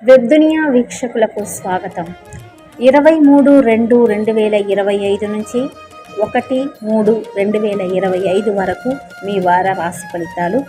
వెబ్దునియా వీక్షకులకు స్వాగతం. 23/2/2025 నుంచి 1/3/2025 వరకు మీ వార రాశి ఫలితాలు.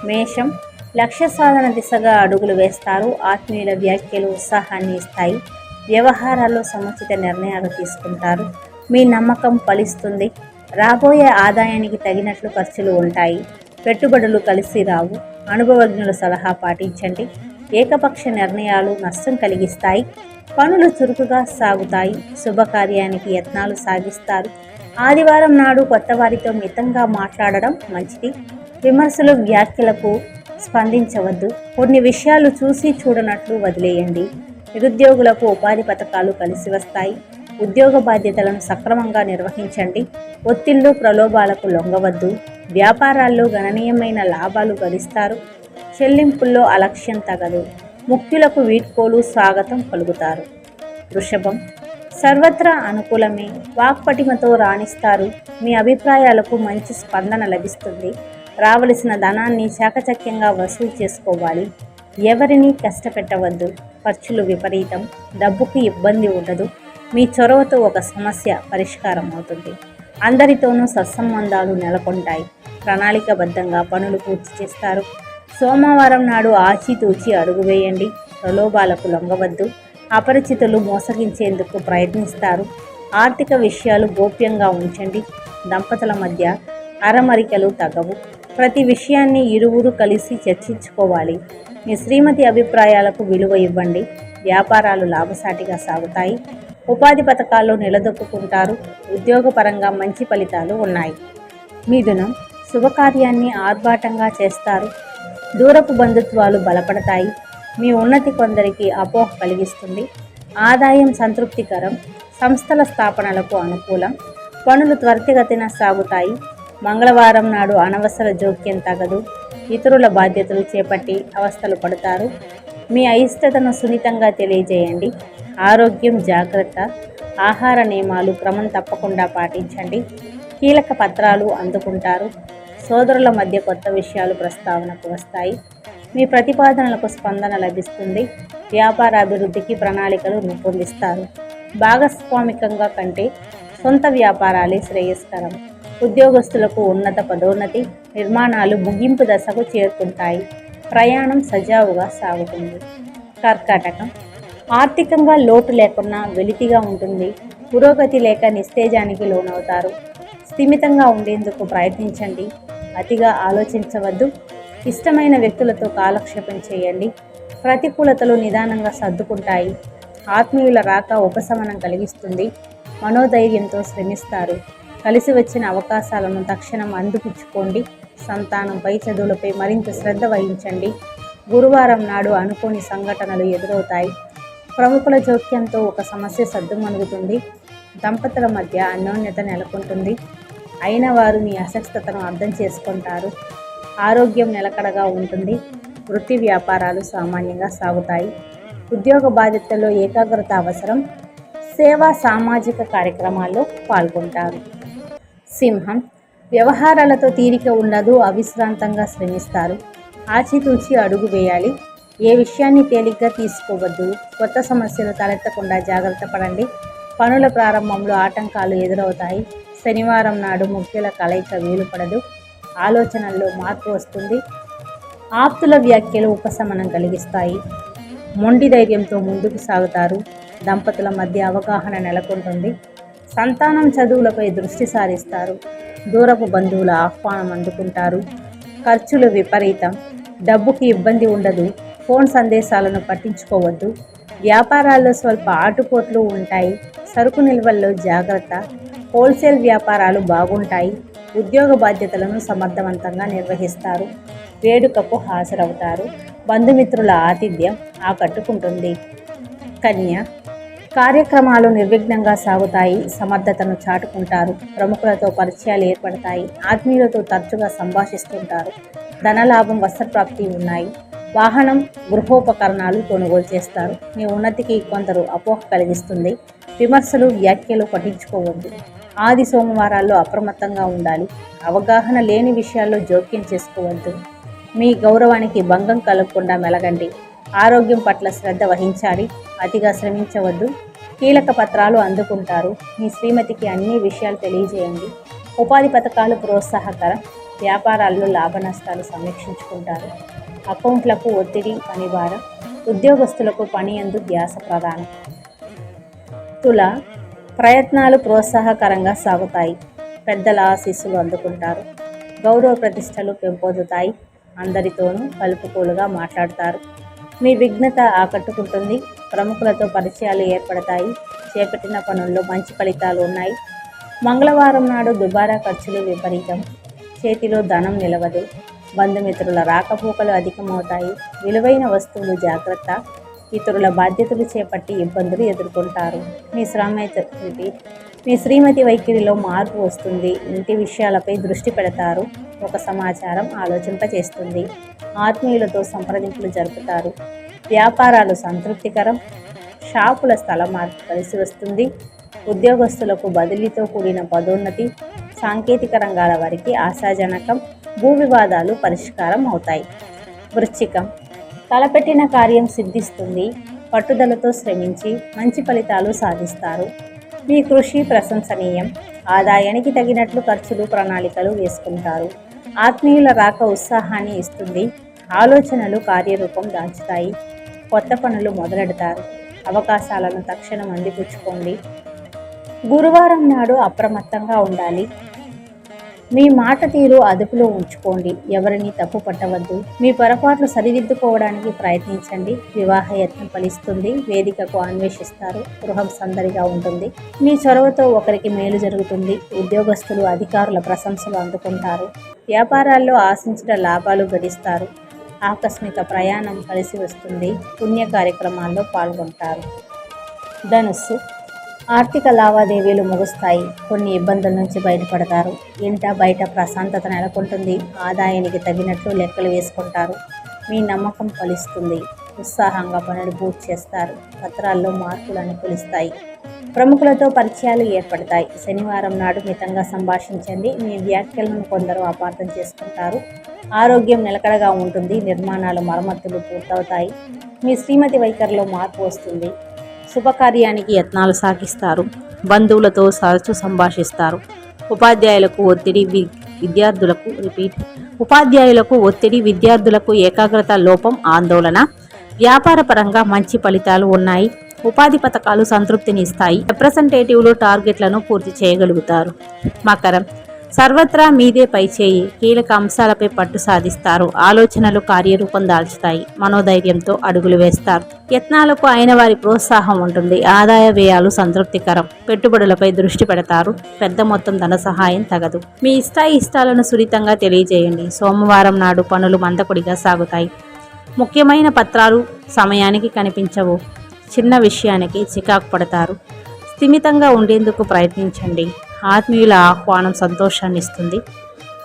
మేషం, లక్ష్య సాధన దిశగా అడుగులు వేస్తారు. ఆత్మీయుల వ్యాఖ్యలు ఉత్సాహాన్ని ఇస్తాయి. వ్యవహారాల్లో సముచిత నిర్ణయాలు తీసుకుంటారు. మీ నమ్మకం ఫలిస్తుంది. రాబోయే ఆదాయానికి తగినట్లు ఖర్చులు ఉంటాయి. పెట్టుబడులు కలిసి రావు. అనుభవజ్ఞుల సలహా పాటించండి. ఏకపక్ష నిర్ణయాలు నష్టం కలిగిస్తాయి. పనులు చురుకుగా సాగుతాయి. శుభకార్యానికి యత్నాలు సాగిస్తారు. ఆదివారం నాడు కొత్త వారితో మితంగా మాట్లాడడం మంచిది. విమర్శలు, వ్యాఖ్యలకు స్పందించవద్దు. కొన్ని విషయాలు చూసి చూడనట్లు వదిలేయండి. నిరుద్యోగులకు ఉపాధి పథకాలు కలిసి వస్తాయి. ఉద్యోగ బాధ్యతలను సక్రమంగా నిర్వహించండి. ఒత్తిళ్లు, ప్రలోభాలకు లొంగవద్దు. వ్యాపారాల్లో గణనీయమైన లాభాలు గడిస్తారు. చెల్లింపుల్లో అలక్ష్యం తగదు. ముఖ్యులకు వీడ్కోలు, స్వాగతం పలుకుతారు. వృషభం, సర్వత్రా అనుకూలమే. వాక్పటిమతో రాణిస్తారు. మీ అభిప్రాయాలకు మంచి స్పందన లభిస్తుంది. రావలసిన ధనాన్ని చాకచక్యంగా వసూలు చేసుకోవాలి. ఎవరిని కష్టపెట్టవద్దు. ఖర్చులు విపరీతం. డబ్బుకి ఇబ్బంది ఉండదు. మీ చొరవతో ఒక సమస్య పరిష్కారం అవుతుంది. అందరితోనూ సత్సంబంధాలు నెలకొంటాయి. ప్రణాళికబద్ధంగా పనులు పూర్తి చేస్తారు. సోమవారం నాడు ఆచితూచి అడుగు వేయండి. ప్రలోభాలకు లొంగవద్దు. అపరిచితులు మోసగించేందుకు ప్రయత్నిస్తారు. ఆర్థిక విషయాలు గోప్యంగా ఉంచండి. దంపతుల మధ్య అరమరికలు తగవు. ప్రతి విషయాన్ని ఇరువురు కలిసి చర్చించుకోవాలి. మీ శ్రీమతి అభిప్రాయాలకు విలువ ఇవ్వండి. వ్యాపారాలు లాభసాటిగా సాగుతాయి. ఉపాధి పథకాల్లో నిలదొక్కుంటారు. ఉద్యోగపరంగా మంచి ఫలితాలు ఉన్నాయి. మిథునం, శుభకార్యాన్ని ఆర్భాటంగా చేస్తారు. దూరపు బంధుత్వాలు బలపడతాయి. మీ ఉన్నతి కొందరికి అపోహ కలిగిస్తుంది. ఆదాయం సంతృప్తికరం. సంస్థల స్థాపనలకు అనుకూలం. పనులు త్వరితగతిన సాగుతాయి. మంగళవారం నాడు అనవసర జోక్యం తగదు. ఇతరుల బాధ్యతలు చేపట్టి అవస్థలు పడతారు. మీ అయిష్టతను సున్నితంగా తెలియజేయండి. ఆరోగ్యం జాగ్రత్త. ఆహార నియమాలు క్రమం తప్పకుండా పాటించండి. కీలక పత్రాలు అందుకుంటారు. సోదరుల మధ్య కొత్త విషయాలు ప్రస్తావనకు వస్తాయి. మీ ప్రతిపాదనలకు స్పందన లభిస్తుంది. వ్యాపార అభివృద్ధికి ప్రణాళికలు రూపొందిస్తారు. భాగస్వామికంగా కంటే సొంత వ్యాపారాలే శ్రేయస్కరం. ఉద్యోగస్తులకు ఉన్నత పదోన్నతి. నిర్మాణాలు ముగింపు దశకు చేరుకుంటాయి. ప్రయాణం సజావుగా సాగుతుంది. కర్కాటకం, ఆర్థికంగా లోటు లేకున్నా వెలితిగా ఉంటుంది. పురోగతి లేక నిస్తేజానికి లోనవుతారు. స్థిమితంగా ఉండేందుకు ప్రయత్నించండి. అతిగా ఆలోచించవద్దు. ఇష్టమైన వ్యక్తులతో కాలక్షేపం చేయండి. ప్రతికూలతలు నిదానంగా సర్దుకుంటాయి. ఆత్మీయుల రాక ఉపశమనం కలిగిస్తుంది. మనోధైర్యంతో శ్రమిస్తారు. కలిసి వచ్చిన అవకాశాలను తక్షణం అందిపుచ్చుకోండి. సంతానంపై చదువులపై మరింత శ్రద్ధ వహించండి. గురువారం నాడు అనుకోని సంఘటనలు ఎదురవుతాయి. ప్రముఖుల జోక్యంతో ఒక సమస్య సద్దుమణుగుతుంది. దంపతుల మధ్య అన్యోన్యత నెలకొంటుంది. అయిన వారు మీ అసక్తతను అర్థం చేసుకుంటారు. ఆరోగ్యం నిలకడగా ఉంటుంది. వృత్తి వ్యాపారాలు సామాన్యంగా సాగుతాయి. ఉద్యోగ బాధ్యతల్లో ఏకాగ్రత అవసరం. సేవా సామాజిక కార్యక్రమాల్లో పాల్గొంటారు. సింహం, వ్యవహారాలతో తీరిక ఉండదు. అవిశ్రాంతంగా శ్రమిస్తారు. ఆచితూచి అడుగు వేయాలి. ఏ విషయాన్ని తేలిగ్గా తీసుకోవద్దు. కొత్త సమస్యలు తలెత్తకుండా జాగ్రత్త పడండి. పనుల ప్రారంభంలో ఆటంకాలు ఎదురవుతాయి. శనివారం నాడు ముఖ్యుల కలయిక వీలుపడదు. ఆలోచనల్లో మార్పు వస్తుంది. ఆప్తుల వ్యాఖ్యలు ఉపశమనం కలిగిస్తాయి. మొండి ధైర్యంతో ముందుకు సాగుతారు. దంపతుల మధ్య అవగాహన నెలకొంటుంది. సంతానం చదువులపై దృష్టి సారిస్తారు. దూరపు బంధువుల ఆహ్వానం అందుకుంటారు. ఖర్చులు విపరీతం. డబ్బుకి ఇబ్బంది ఉండదు. ఫోన్ సందేశాలను పట్టించుకోవద్దు. వ్యాపారాల్లో స్వల్ప ఆటుపోట్లు ఉంటాయి. సరుకు నిల్వల్లో జాగ్రత్త. హోల్సేల్ వ్యాపారాలు బాగుంటాయి. ఉద్యోగ బాధ్యతలను సమర్థవంతంగా నిర్వహిస్తారు. వేడుకకు హాజరవుతారు. బంధుమిత్రుల ఆతిథ్యం ఆకట్టుకుంటుంది. కన్య, కార్యక్రమాలు నిర్విఘ్నంగా సాగుతాయి. సమర్థతను చాటుకుంటారు. ప్రముఖులతో పరిచయాలు ఏర్పడతాయి. ఆత్మీయులతో తరచుగా సంభాషిస్తుంటారు. ధనలాభం, వస్త్రప్రాప్తి ఉన్నాయి. వాహనం, గృహోపకరణాలు కొనుగోలు చేస్తారు. మీ ఉన్నతికి కొందరు అపోహ కలిగిస్తుంది. విమర్శలు, వ్యాఖ్యలు పట్టించుకోవద్దు. ఆది సోమవారాల్లో అప్రమత్తంగా ఉండాలి. అవగాహన లేని విషయాల్లో జోక్యం చేసుకోవద్దు. మీ గౌరవానికి భంగం కలగకుండా మెలగండి. ఆరోగ్యం పట్ల శ్రద్ధ వహించాలి, అతిగా శ్రమించవద్దు. కీలక పత్రాలు అందుకుంటారు. మీ శ్రీమతికి అన్ని విషయాలు తెలియజేయండి. ఉపాధి పథకాలు ప్రోత్సాహకరం. వ్యాపారాల్లో లాభ నష్టాలు సమీక్షించుకుంటారు. అకౌంట్లకు ఒత్తిడి, పనిభారం. ఉద్యోగస్తులకు పని యందు ధ్యాస ప్రధానం. తుల ప్రయత్నాలు ప్రోత్సాహకరంగా సాగుతాయి. పెద్దల ఆశీస్సులు అందుకుంటారు. గౌరవ ప్రతిష్టలు పెంపొందుతాయి. అందరితోనూ కలుపుకోలుగా మాట్లాడతారు. మీ విఘ్నత ఆకట్టుకుంటుంది. ప్రముఖులతో పరిచయాలు ఏర్పడతాయి. చేపట్టిన పనుల్లో మంచి ఫలితాలు ఉన్నాయి. మంగళవారం నాడు దుబారా ఖర్చులు విపరీతం. చేతిలో ధనం నిలవదు. బంధుమిత్రుల రాకపోకలు అధికమవుతాయి. విలువైన వస్తువులు జాగ్రత్త. ఇతరుల బాధ్యతలు చేపట్టి ఇబ్బందులు ఎదుర్కొంటారు. మీ శ్రీమతి వైఖరిలో మార్పు వస్తుంది. ఇంటి విషయాలపై దృష్టి పెడతారు. ఒక సమాచారం ఆలోచింపచేస్తుంది. ఆత్మీయులతో సంప్రదింపులు జరుపుతారు. వ్యాపారాలు సంతృప్తికరం. షాపుల స్థల మార్పు కలిసి వస్తుంది. ఉద్యోగస్తులకు బదిలీతో కూడిన పదోన్నతి. సాంకేతిక రంగాల వారికి ఆశాజనకం. భూ వివాదాలు పరిష్కారం అవుతాయి. వృశ్చికం తలపెట్టిన కార్యం సిద్ధిస్తుంది. పట్టుదలతో శ్రమించి మంచి ఫలితాలు సాధిస్తారు. మీ కృషి ప్రశంసనీయం. ఆదాయానికి తగినట్లు ఖర్చులు, ప్రణాళికలు వేసుకుంటారు. ఆత్మీయుల రాక ఉత్సాహాన్ని ఇస్తుంది. ఆలోచనలు కార్యరూపం దాల్చుతాయి. కొత్త పనులు మొదలెడతారు. అవకాశాలను తక్షణం అందిపుచ్చుకోండి. గురువారం నాడు అప్రమత్తంగా ఉండాలి. మీ మాట తీరు అదుపులో ఉంచుకోండి. ఎవరిని తప్పు పట్టవద్దు. మీ పొరపాట్లు సరిదిద్దుకోవడానికి ప్రయత్నించండి. వివాహ యత్నం ఫలిస్తుంది. వేదికకు అన్వేషిస్తారు. గృహం సందడిగా ఉంటుంది. మీ చొరవతో ఒకరికి మేలు జరుగుతుంది. ఉద్యోగస్తులు అధికారుల ప్రశంసలు అందుకుంటారు. వ్యాపారాల్లో ఆశించిన లాభాలు గడిస్తారు. ఆకస్మిక ప్రయాణం కలిసి వస్తుంది. పుణ్య కార్యక్రమాల్లో పాల్గొంటారు. ధనుస్సు ఆర్థిక లావాదేవీలు ముగుస్తాయి. కొన్ని ఇబ్బందుల నుంచి బయటపడతారు. ఇంట బయట ప్రశాంతత నెలకొంటుంది. ఆదాయానికి తగినట్లు లెక్కలు వేసుకుంటారు. మీ నమ్మకం ఫలిస్తుంది. ఉత్సాహంగా పనులు పూర్తి చేస్తారు. పత్రాల్లో మార్పులు అనుకూలిస్తాయి. ప్రముఖులతో పరిచయాలు ఏర్పడతాయి. శనివారం నాడు మితంగా సంభాషించండి. మీ వ్యాఖ్యలను కొందరు అపార్థం చేసుకుంటారు. ఆరోగ్యం నిలకడగా ఉంటుంది. నిర్మాణాలు, మరమ్మతులు పూర్తవుతాయి. మీ శ్రీమతి వైఖరిలో మార్పు వస్తుంది. శుభకార్యానికి యత్నాలు సాగిస్తారు. బంధువులతో తరచూ సంభాషిస్తారు. ఉపాధ్యాయులకు ఒత్తిడి, విద్యార్థులకు ఏకాగ్రత లోపం, ఆందోళన. వ్యాపారపరంగా మంచి ఫలితాలు ఉన్నాయి. ఉపాధి పథకాలు సంతృప్తినిస్తాయి. రిప్రజెంటేటివ్లు టార్గెట్లను పూర్తి చేయగలుగుతారు. మకరం సర్వత్రా మీదే పైచేయి. కీలక అంశాలపై పట్టు సాధిస్తారు. ఆలోచనలు కార్యరూపం దాల్చుతాయి. మనోధైర్యంతో అడుగులు వేస్తారు. యత్నాలకు అయిన వారి ప్రోత్సాహం ఉంటుంది. ఆదాయ వ్యయాలు సంతృప్తికరం. పెట్టుబడులపై దృష్టి పెడతారు. పెద్ద మొత్తం ధన సహాయం తగదు. మీ ఇష్టాలను సున్నితంగా తెలియజేయండి. సోమవారం నాడు పనులు మందకొడిగా సాగుతాయి. ముఖ్యమైన పత్రాలు సమయానికి కనిపించవు. చిన్న విషయానికి చికాకు పడతారు. స్థిమితంగా ఉండేందుకు ప్రయత్నించండి. ఆత్మీయుల ఆహ్వానం సంతోషాన్ని ఇస్తుంది.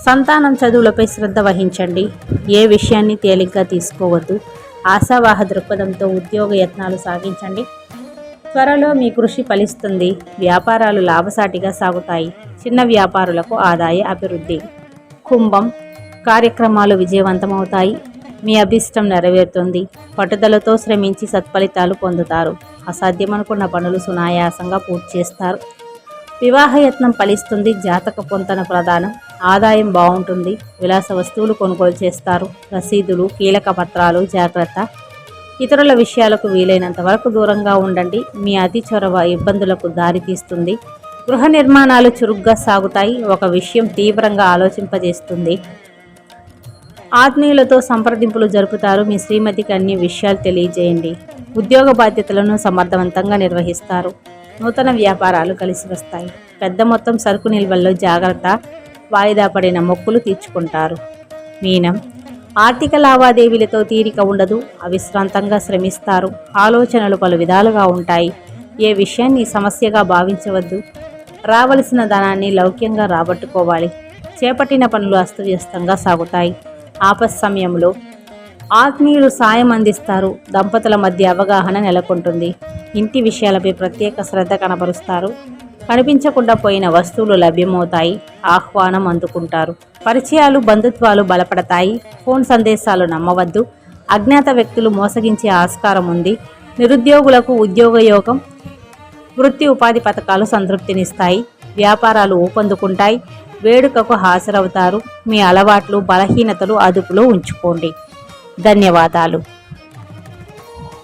సంతానం చదువులపై శ్రద్ధ వహించండి. ఏ విషయాన్ని తేలిగ్గా తీసుకోవద్దు. ఆశావాహ దృక్పథంతో ఉద్యోగ యత్నాలు సాగించండి. త్వరలో మీ కృషి ఫలిస్తుంది. వ్యాపారాలు లాభసాటిగా సాగుతాయి. చిన్న వ్యాపారులకు ఆదాయ అభివృద్ధి. కుంభం కార్యక్రమాలు విజయవంతమవుతాయి. మీ అభిష్టం నెరవేరుతుంది. పట్టుదలతో శ్రమించి సత్ఫలితాలు పొందుతారు. అసాధ్యమనుకున్న పనులు సునాయాసంగా పూర్తి చేస్తారు. వివాహయత్నం ఫలిస్తుంది. జాతక పొంతన ప్రధానం. ఆదాయం బాగుంటుంది. విలాస వస్తువులు కొనుగోలు చేస్తారు. రసీదులు, కీలక పత్రాలు జాగ్రత్త. ఇతరుల విషయాలకు వీలైనంత వరకు దూరంగా ఉండండి. మీ అతి చొరవ ఇబ్బందులకు దారితీస్తుంది. గృహ నిర్మాణాలు చురుగ్గా సాగుతాయి. ఒక విషయం తీవ్రంగా ఆలోచింపజేస్తుంది. ఆత్మీయులతో సంప్రదింపులు జరుపుతారు. మీ శ్రీమతికి అన్ని విషయాలు తెలియజేయండి. ఉద్యోగ బాధ్యతలను సమర్థవంతంగా నిర్వహిస్తారు. నూతన వ్యాపారాలు కలిసి వస్తాయి. పెద్ద మొత్తం సరుకు నిల్వల్లో జాగ్రత్త. వాయిదా పడిన మొక్కులు తీర్చుకుంటారు. మీనం ఆర్థిక లావాదేవీలతో తీరిక ఉండదు. అవిశ్రాంతంగా శ్రమిస్తారు. ఆలోచనలు పలు విధాలుగా ఉంటాయి. ఏ విషయాన్ని సమస్యగా భావించవద్దు. రావలసిన ధనాన్ని లౌక్యంగా రాబట్టుకోవాలి. చేపట్టిన పనులు అస్తవ్యస్తంగా సాగుతాయి. ఆపస్ సమయంలో ఆత్మీయులు సాయం అందిస్తారు. దంపతుల మధ్య అవగాహన నెలకొంటుంది. ఇంటి విషయాలపై ప్రత్యేక శ్రద్ధ కనబరుస్తారు. కనిపించకుండా పోయిన వస్తువులు లభ్యమవుతాయి. ఆహ్వానం అందుకుంటారు. పరిచయాలు, బంధుత్వాలు బలపడతాయి. ఫోన్ సందేశాలు నమ్మవద్దు. అజ్ఞాత వ్యక్తులు మోసగించే ఆస్కారం ఉంది. నిరుద్యోగులకు ఉద్యోగ యోగం, వృత్తి ఉపాధి పథకాలు సంతృప్తినిస్తాయి. వ్యాపారాలు ఊపందుకుంటాయి. వేడుకకు హాజరవుతారు. మీ అలవాట్లు, బలహీనతలు అదుపులో ఉంచుకోండి. ధన్యవాదాలు.